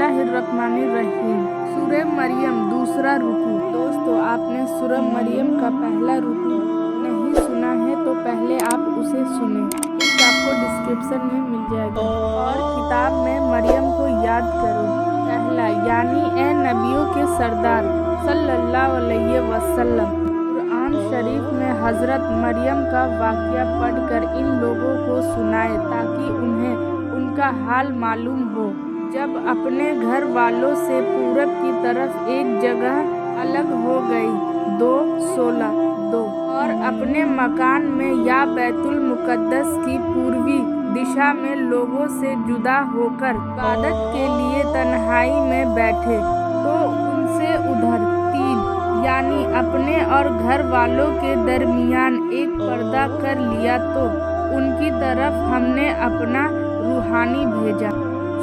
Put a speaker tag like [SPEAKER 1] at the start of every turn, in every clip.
[SPEAKER 1] बिस्मिल्लाहिर्रहमानिर्रहीम। सूरह मरियम दूसरा रुकू। दोस्तों, आपने सूरह मरियम का पहला रुकू नहीं सुना है तो पहले आप उसे सुने, लिंक आपको डिस्क्रिप्शन में मिल जाएगा। और किताब में मरियम को याद करो। पहला यानी ए नबियों के सरदार सल्लल्लाहु अलैहि वसल्लम। कुरान शरीफ में हजरत मरियम का वाक़या पढ़कर इन लोगों को सुनाए ताकि उन्हें उनका हाल मालूम हो जब अपने घर वालों से पूरब की तरफ एक जगह अलग हो गई। 2:16 और अपने मकान में या बैतुल मुकद्दस की पूर्वी दिशा में लोगों से जुदा होकर इबादत के लिए तन्हाई में बैठे तो उनसे उधर 3 यानी अपने और घर वालों के दरमियान एक पर्दा कर लिया तो उनकी तरफ हमने अपना रूहानी भेजा।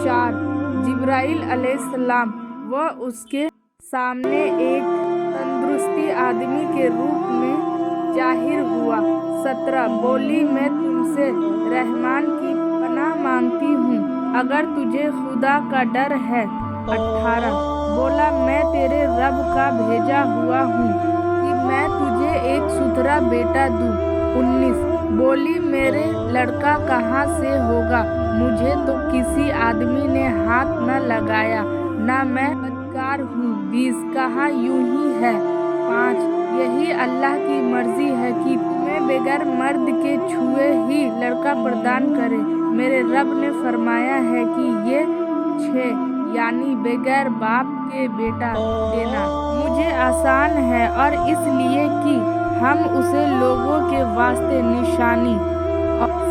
[SPEAKER 1] 4 जिब्राइल अलैहिस्सलाम वह उसके सामने एक तंदुरुस्ती आदमी के रूप में जाहिर हुआ। 17 बोली मैं तुमसे रहमान की पनाह मांगती हूँ अगर तुझे खुदा का डर है। 18 बोला मैं तेरे रब का भेजा हुआ हूँ कि मैं तुझे एक सुथरा बेटा दूँ। 19 बोली मेरे लड़का कहाँ से होगा, मुझे तो किसी आदमी ने हाथ न लगाया, न मैं बदकार हूँ। 20 कहा यूं ही है। 5 यही अल्लाह की मर्जी है कि तुम्हें बगैर मर्द के छुए ही लड़का प्रदान करे। मेरे रब ने फरमाया है कि ये 6 यानी बगैर बाप के बेटा देना मुझे आसान है और इसलिए कि हम उसे लोगों के वास्ते निशानी।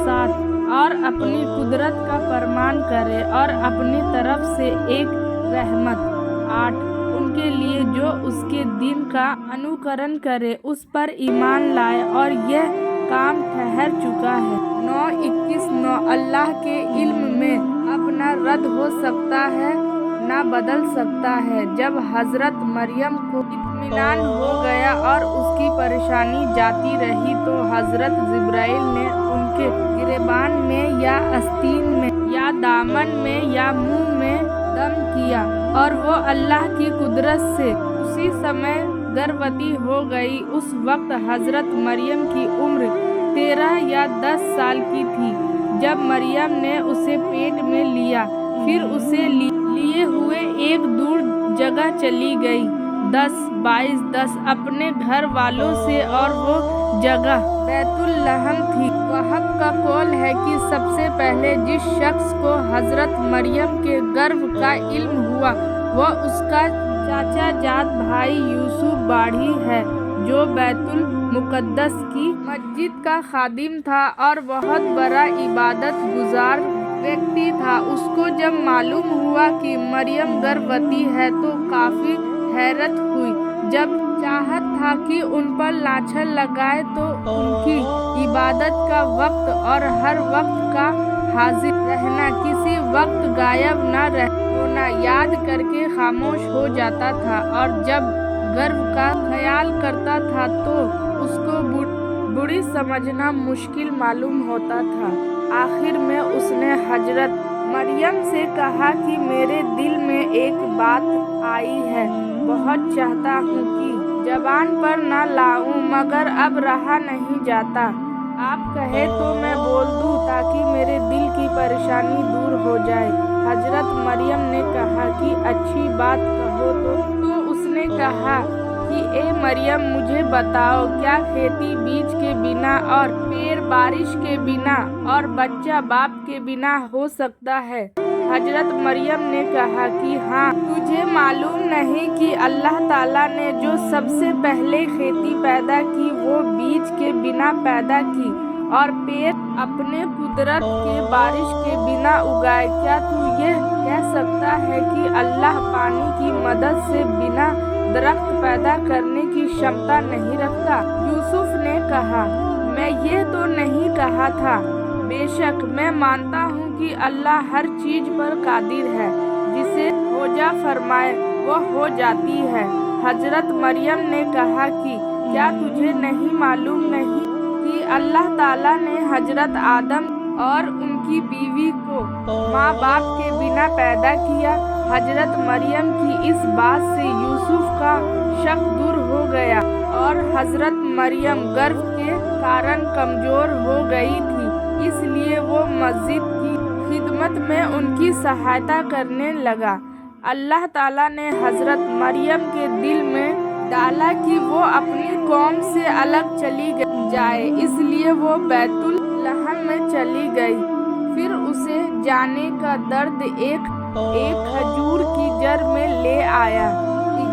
[SPEAKER 1] 7 और अपनी कुदरत का फरमान करे और अपनी तरफ से एक रहमत। 8 उनके लिए जो उसके दिन का अनुकरण करे उस पर ईमान लाए और यह काम ठहर चुका है। 9:21 अल्लाह के इल्म में अपना रद्द हो सकता है ना बदल सकता है। जब हजरत मरियम को इत्मीनान हो गया और उसकी परेशानी जाती रही तो हजरत जिब्राइल ने उनके गिरेबान में या आस्तीन में या दामन में या मुंह में दम किया और वो अल्लाह की कुदरत से उसी समय गर्भवती हो गई। उस वक्त हजरत मरियम की उम्र 13 या 10 साल की थी जब मरियम ने उसे पेट में लिया। फिर उसे लिए हुए एक दूर जगह चली गई। 10:22 अपने घर वालों से और वो जगह बैतुल लहम थी। वहब का कौल है कि सबसे पहले जिस शख्स को हजरत मरियम के गर्भ का इल्म हुआ वह उसका चाचा जाद भाई यूसुफ बाढ़ी है जो बैतुल मुकद्दस की मस्जिद का खादिम था और बहुत बड़ा इबादत गुजार व्यक्ति था। उसको जब मालूम हुआ कि मरियम गर्भवती है तो काफी हैरत हुई। जब चाहत था कि उन पर लाछन लगाए तो उनकी इबादत का वक्त और हर वक्त का हाजिर रहना, किसी वक्त गायब न होना याद करके खामोश हो जाता था और जब गर्भ का ख्याल करता था तो उसको बुरी समझना मुश्किल मालूम होता था। आखिर में उसने हजरत मरियम से कहा कि मेरे दिल में एक बात आई है, बहुत चाहता हूँ कि जबान पर न लाऊं मगर अब रहा नहीं जाता। आप कहे तो मैं बोल दूँ ताकि मेरे दिल की परेशानी दूर हो जाए। हजरत मरियम ने कहा कि अच्छी बात कहो तो उसने कहा कि ए मरियम मुझे बताओ क्या खेती बीज के बिना और पेड़ बारिश के बिना और बच्चा बाप के बिना हो सकता है। हजरत मरियम ने कहा कि हाँ, तुझे मालूम नहीं कि अल्लाह ताला ने जो सबसे पहले खेती पैदा की वो बीज के बिना पैदा की और पेड़ अपने कुदरत के बारिश के बिना उगाए। क्या तू ये कह सकता है कि अल्लाह पानी की मदद से बिना दरख्त पैदा करने की क्षमता नहीं रखता? यूसुफ ने कहा मैं ये तो नहीं कहा था, बेशक मैं मानता हूँ कि अल्लाह हर चीज पर कादिर है, जिसे हो जा फरमाए वो हो जाती है। हजरत मरियम ने कहा कि क्या तुझे नहीं मालूम नहीं कि अल्लाह ताला ने हजरत आदम और उनकी की बीवी को माँ बाप के बिना पैदा किया। हजरत मरियम की इस बात से यूसुफ का शक दूर हो गया और हजरत मरियम गर्भ के कारण कमजोर हो गई थी, इसलिए वो मस्जिद की खिदमत में उनकी सहायता करने लगा। अल्लाह ताला ने हजरत मरियम के दिल में डाला कि वो अपनी कौम से अलग चली जाए, इसलिए वो बैतुल लहम में चली गई। फिर उसे जाने का दर्द एक खजूर की जड़ में ले आया।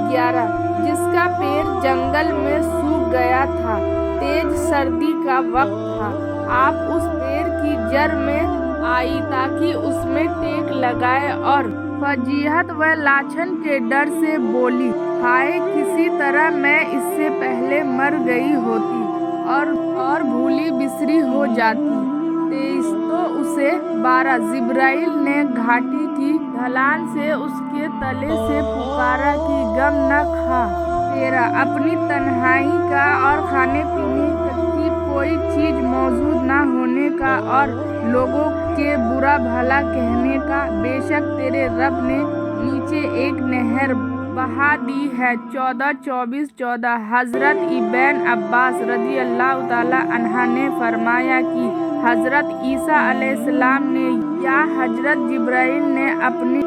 [SPEAKER 1] 11 जिसका पेड़ जंगल में सूख गया था, तेज सर्दी का वक्त था। आप उस पेड़ की जड़ में आई ताकि उसमें टेक लगाए और फजीहत व लाछन के डर से बोली, हाय किसी तरह मैं इससे पहले मर गई होती और भूली बिसरी हो जाती। 23 तो उसे 12 जिब्राइल ने घाटी की ढलान से उसके तले से पुकारा कि गम न खा। 13 अपनी तन्हाई का और खाने पीने की कोई चीज मौजूद न होने का और लोगों के बुरा भला कहने का, बेशक तेरे रब ने नीचे एक नहर बहा दी है। 14 हजरत इब्न अब्बास रज़ी अल्लाह ताला अन्हा ने फरमाया कि हजरत ईसा अलैहिस्सलाम ने या हजरत जिब्राइल ने अपनी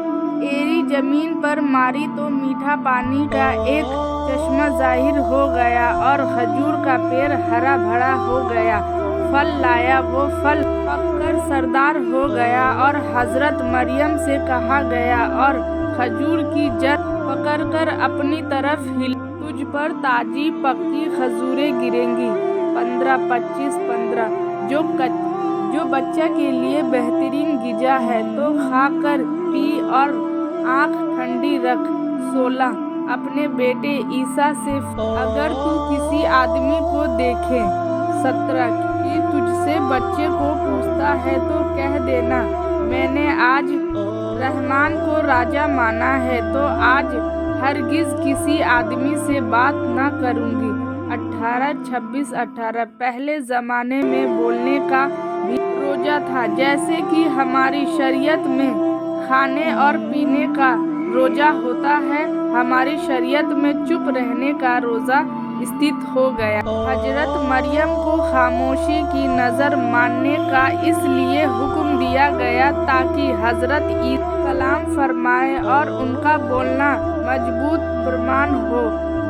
[SPEAKER 1] एड़ी जमीन पर मारी तो मीठा पानी का एक चश्मा जाहिर हो गया और खजूर का पेड़ हरा भरा हो गया। फल लाया, वो फल पककर सरदार हो गया और हजरत मरियम से कहा गया और खजूर की जड़ पकड़कर अपनी तरफ हिल, तुझ पर ताजी पक्की खजूरें गिरेंगी। 15 जो बच्चा के लिए बेहतरीन गिजा है तो खाकर पी और आँख ठंडी रख। 16 अपने बेटे ईसा से अगर तू किसी आदमी को देखे। 17 कि तुझसे बच्चे को पूछता है तो कह देना, मैंने आज रहमान को राजा माना है तो आज हरगिज किसी आदमी से बात ना करूँगी। 18 पहले ज़माने में बोलने का भी रोज़ा था, जैसे कि हमारी शरीयत में खाने और पीने का रोज़ा होता है, हमारी शरीयत में चुप रहने का रोज़ा स्थित हो गया। हजरत मरियम को खामोशी की नज़र मानने का इसलिए हुक्म दिया गया ताकि हजरत ईसा कलाम फरमाए और उनका बोलना मजबूत प्रमाण हो,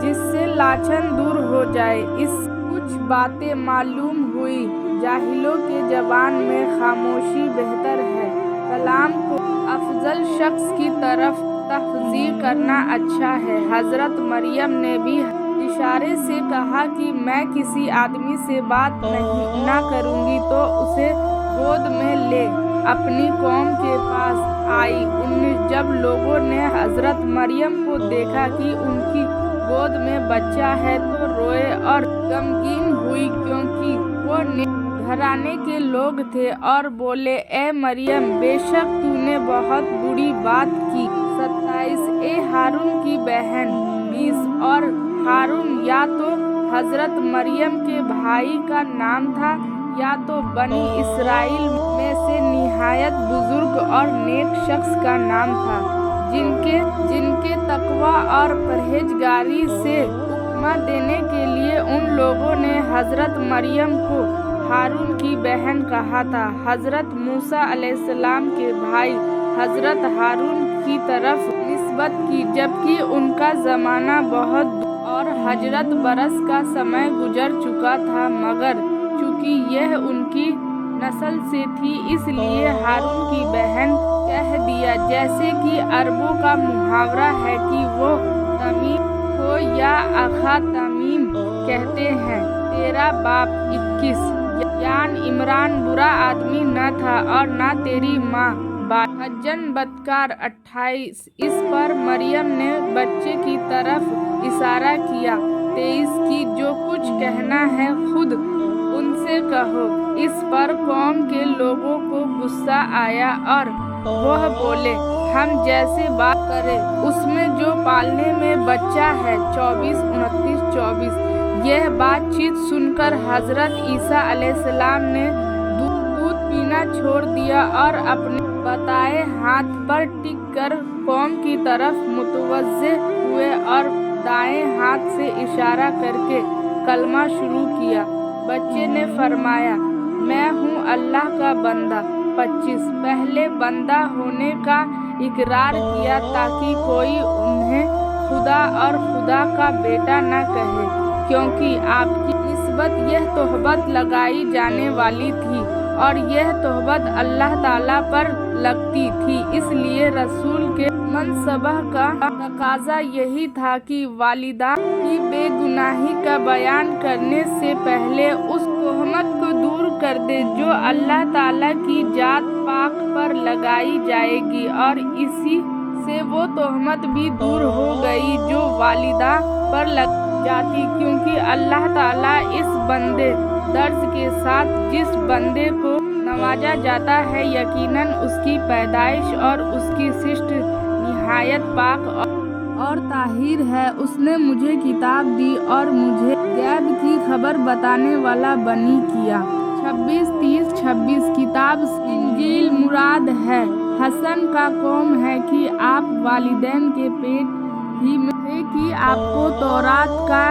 [SPEAKER 1] जिससे लाछन दूर हो जाए। इस कुछ बातें मालूम हुई, जाहिलों के ज़बान में खामोशी बेहतर है, कलाम को अफजल शख्स की तरफ तफजीर करना अच्छा है। हजरत मरियम ने भी इशारे से कहा कि मैं किसी आदमी से बात ना करूँगी तो उसे गोद में ले अपनी कौम के पास आई। जब लोगों ने हजरत मरियम को देखा कि उनकी गोद में बच्चा है तो रोए और गमगीन हुई, क्योंकि वो घराने के लोग थे और बोले, ए मरियम बेशक तूने बहुत बुरी बात की। 27 ए हारून की बहन। 20 और हारून या तो हजरत मरियम के भाई का नाम था या तो बनी इसराइल में से निहायत बुजुर्ग और नेक शख्स का नाम था, जिनके तकवा और परहेजगारी से उपमा देने के लिए उन लोगों ने हजरत मरियम को हारून की बहन कहा था। हजरत मूसा अलैहिस्सलाम के भाई हजरत हारून की तरफ निस्बत की, जबकि उनका ज़माना बहुत और हजरत बरस का समय गुजर चुका था, मगर चूँकि यह उनकी नस्ल से थी इसलिए हारून की बहन कह दिया, जैसे कि अरबों का मुहावरा है कि वो तमीम को या अखा तमीम कहते हैं। 13 बाप। 21 यान इमरान बुरा आदमी न था और न तेरी माँ हज्जन बदकार। 28 इस पर मरियम ने बच्चे की तरफ इशारा किया। 23 की जो कुछ कहना है खुद उनसे कहो। इस पर कौम के लोगों को गुस्सा आया और वह बोले, हम जैसे बात करें उसमें जो पालने में बच्चा है। 24, 29, 24 यह बातचीत सुनकर हजरत ईसा अलैहिस्सलाम ने दूध पीना छोड़ दिया और अपने बताए हाथ पर टिक कर कौम की तरफ मुतवज्जे हुए और दाएं हाथ से इशारा करके कलमा शुरू किया। बच्चे ने फरमाया, मैं हूँ अल्लाह का बंदा। 25 पहले बंदा होने का इकरार किया ताकि कोई उन्हें खुदा और खुदा का बेटा न कहे, क्योंकि आपकी निस्बत यह तोहबत लगाई जाने वाली थी और यह तोहबत अल्लाह ताला पर लगती थी। इसलिए रसूल के मनसबह का तकाजा यही था कि वालिदा की बेगुनाही का बयान करने से पहले उस तोहमत को दूर कर दे जो अल्लाह ताला की जात पाक पर लगाई जाएगी, और इसी से वो तोहमत भी दूर हो गई जो वालिदा पर लग जाती, क्योंकि अल्लाह ताला इस बंदे दर्ज के साथ जिस बंदे को नवाजा जाता है यकीनन उसकी पैदाइश और उसकी शिष्ट निहायत पाक और ताहिर है। उसने मुझे किताब दी और मुझे गैब की खबर बताने वाला बनी किया। 26 किताब इंजील मुराद है। हसन का कौम है कि आप वालिदैन के पेट ही में थे कि आपको तौरात का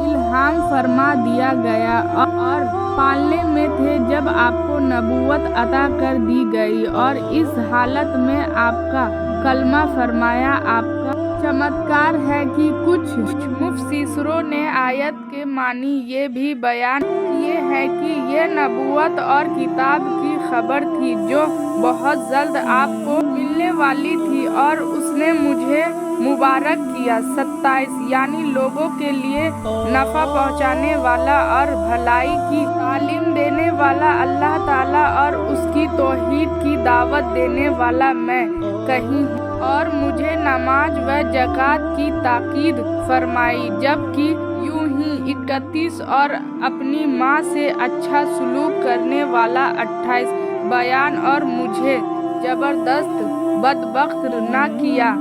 [SPEAKER 1] इल्हाम फरमा दिया गया और पालने में थे जब आपको नबूवत अता कर दी गई, और इस हालत में आपका कलमा फरमाया। आपका चमत्कार है कि कुछ मुफस्सिरों ने आयत के मानी ये भी बयान किए हैं कि ये नबूवत और किताब की खबर थी जो बहुत जल्द आपको मिलने वाली थी, और उसने मुझे मुबारक किया। 27 यानी लोगों के लिए नफ़ा पहुँचाने वाला और भलाई की तालीम देने वाला अल्लाह ताला और उसकी तौहीद की दावत देने वाला मैं कहीं, और मुझे नमाज व ज़कात की ताकीद फरमाई, जबकि यूं ही 31 और अपनी माँ से अच्छा सलूक करने वाला 28 बयान, और मुझे ज़बरदस्त बदबख्त न किया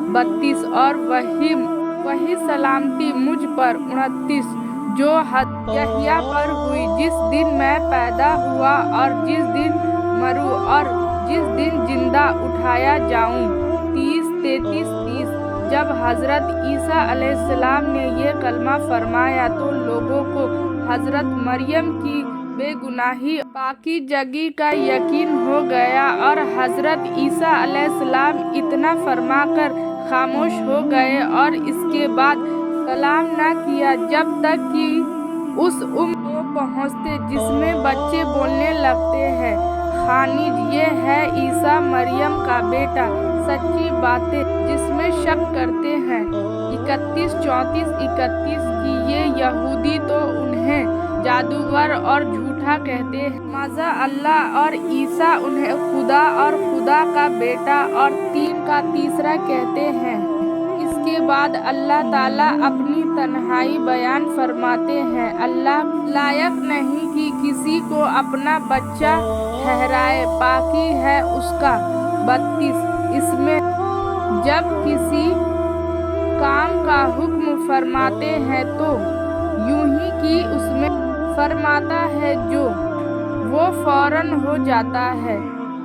[SPEAKER 1] 32 और वही सलामती मुझ पर 29 जो यहिया पर हुई जिस दिन मैं पैदा हुआ और जिस दिन मरूं और जिस दिन जिंदा उठाया जाऊं। 30 जब हज़रत ईसा अलैहिस्सलाम ने ये कलमा फरमाया तो लोगों को हज़रत मरियम की बेगुनाही पाकी जगी का यकीन हो गया, और हज़रत ईसा अलैहिस्सलाम इतना फरमाकर खामोश हो गए और इसके बाद कलाम न किया जब तक कि उस उम्र को पहुँचते जिसमें बच्चे बोलने लगते हैं। खानिज ये है ईसा मरियम का बेटा, सच्ची बातें जिसमें शक करते हैं। 31 की ये यहूदी तो उन्हें जादूगर और झूठा कहते हैं, मज़ा अल्लाह और ईसा उन्हें खुदा और खुदा का बेटा और 3 का तीसरा कहते हैं। इसके बाद अल्लाह ताला अपनी तन्हाई बयान फरमाते हैं, अल्लाह लायक नहीं कि किसी को अपना बच्चा ठहराए, पाकी है उसका। 32 इसमें जब किसी काम का हुक्म फरमाते हैं तो यूं ही कि उसमें फरमाता है जो वो फौरन हो जाता है।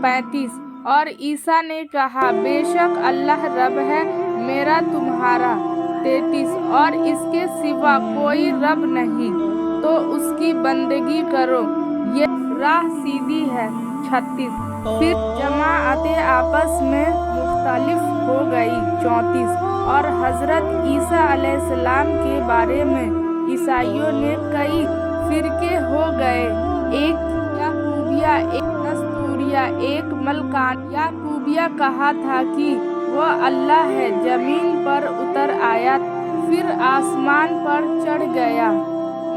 [SPEAKER 1] 35 और ईसा ने कहा, बेशक अल्लाह रब है मेरा तुम्हारा। 33 और इसके सिवा कोई रब नहीं, तो उसकी बंदगी करो, ये राह सीधी है। 36 फिर जमाअतें आपस में मुख्तलिफ हो गई। 34 और हज़रत ईसा अलैहिस्सलाम के बारे में ईसाइयों ने कई फिरके हो गए, एक याकूबिया, एक नस्तूरिया, एक मलकान। याकूबिया कहा था कि वो अल्लाह है, जमीन पर उतर आया फिर आसमान पर चढ़ गया।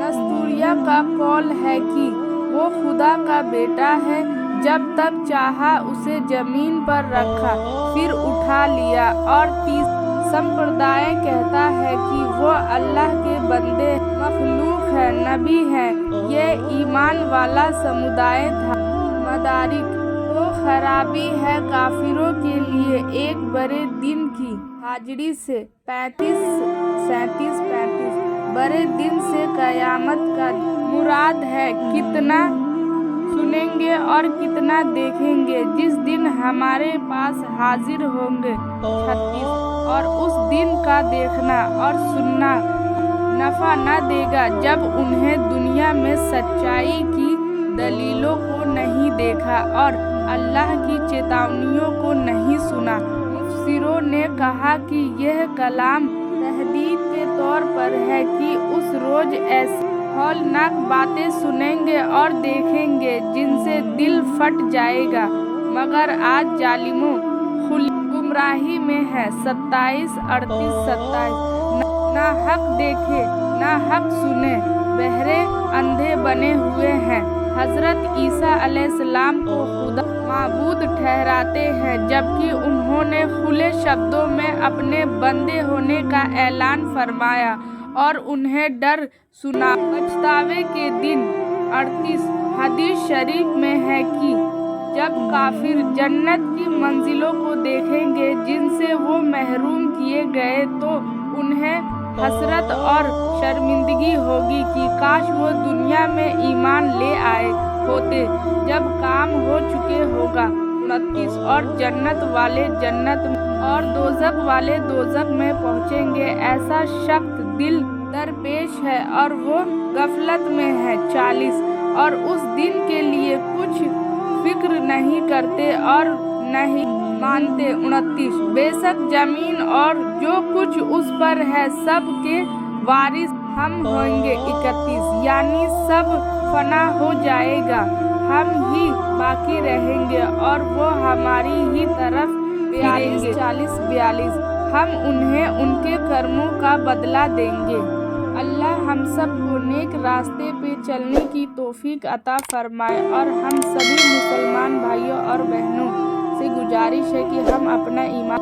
[SPEAKER 1] नस्तूरिया का कौल है कि वो खुदा का बेटा है, जब तक चाहा उसे जमीन पर रखा फिर उठा लिया। और 30 संप्रदाय कहता है कि वो अल्लाह के बंदे मखलूक है, नबी है। ये ईमान वाला समुदाय था। मदारिक तो खराबी है काफिरों के लिए एक बड़े दिन की हाजिरी से। 35 बड़े दिन से कयामत का मुराद है कितना सुनेंगे और कितना देखेंगे जिस दिन हमारे पास हाजिर होंगे। 36 और उस दिन का देखना और सुनना नफा न देगा जब उन्हें दुनिया में सच्चाई की दलीलों को नहीं देखा और अल्लाह की चेतावनियों को नहीं सुना। मुफस्सिरों ने कहा कि यह कलाम तहदीद के तौर पर है कि उस रोज ऐसी हौलनाक बातें सुनेंगे और देखेंगे जिनसे दिल फट जाएगा, मगर आज जालिमों खुली गुमराही में है। 27, 38, 27 ना हक देखे ना हक सुने, बहरे अंधे बने हुए हैं। हजरत ईसा अलैहिस्सलाम को खुदा माबूद ठहराते हैं, जबकि उन्होंने खुले शब्दों में अपने बंदे होने का ऐलान फरमाया और उन्हें डर सुना पछतावे के दिन। 38 हदीस शरीफ में है कि जब काफिर जन्नत की मंजिलों को देखेंगे जिनसे वो महरूम किए गए तो उन्हें हसरत और शर्मिंदगी होगी कि काश वो दुनिया में ईमान ले आए होते जब काम हो चुके होगा। 29 और जन्नत वाले जन्नत और दोजख वाले दोजख में पहुँचेंगे। ऐसा शख्स दिल दरपेश है और वो गफलत में है। 40 और उस दिन के लिए कुछ फिक्र नहीं करते और नहीं मानते। 29 बेशक जमीन और जो कुछ उस पर है सब के वारिस हम होंगे। 31 यानी सब फना हो जाएगा, हम ही बाकी रहेंगे और वो हमारी ही तरफ फिरेंगे। 40, 42 हम उन्हें उनके कर्मों का बदला देंगे। अल्लाह हम सब को नेक रास्ते पे चलने की तौफीक अता फरमाए और हम सभी मुसलमान भाइयों और बहनों से गुजारिश है कि हम अपना ईमान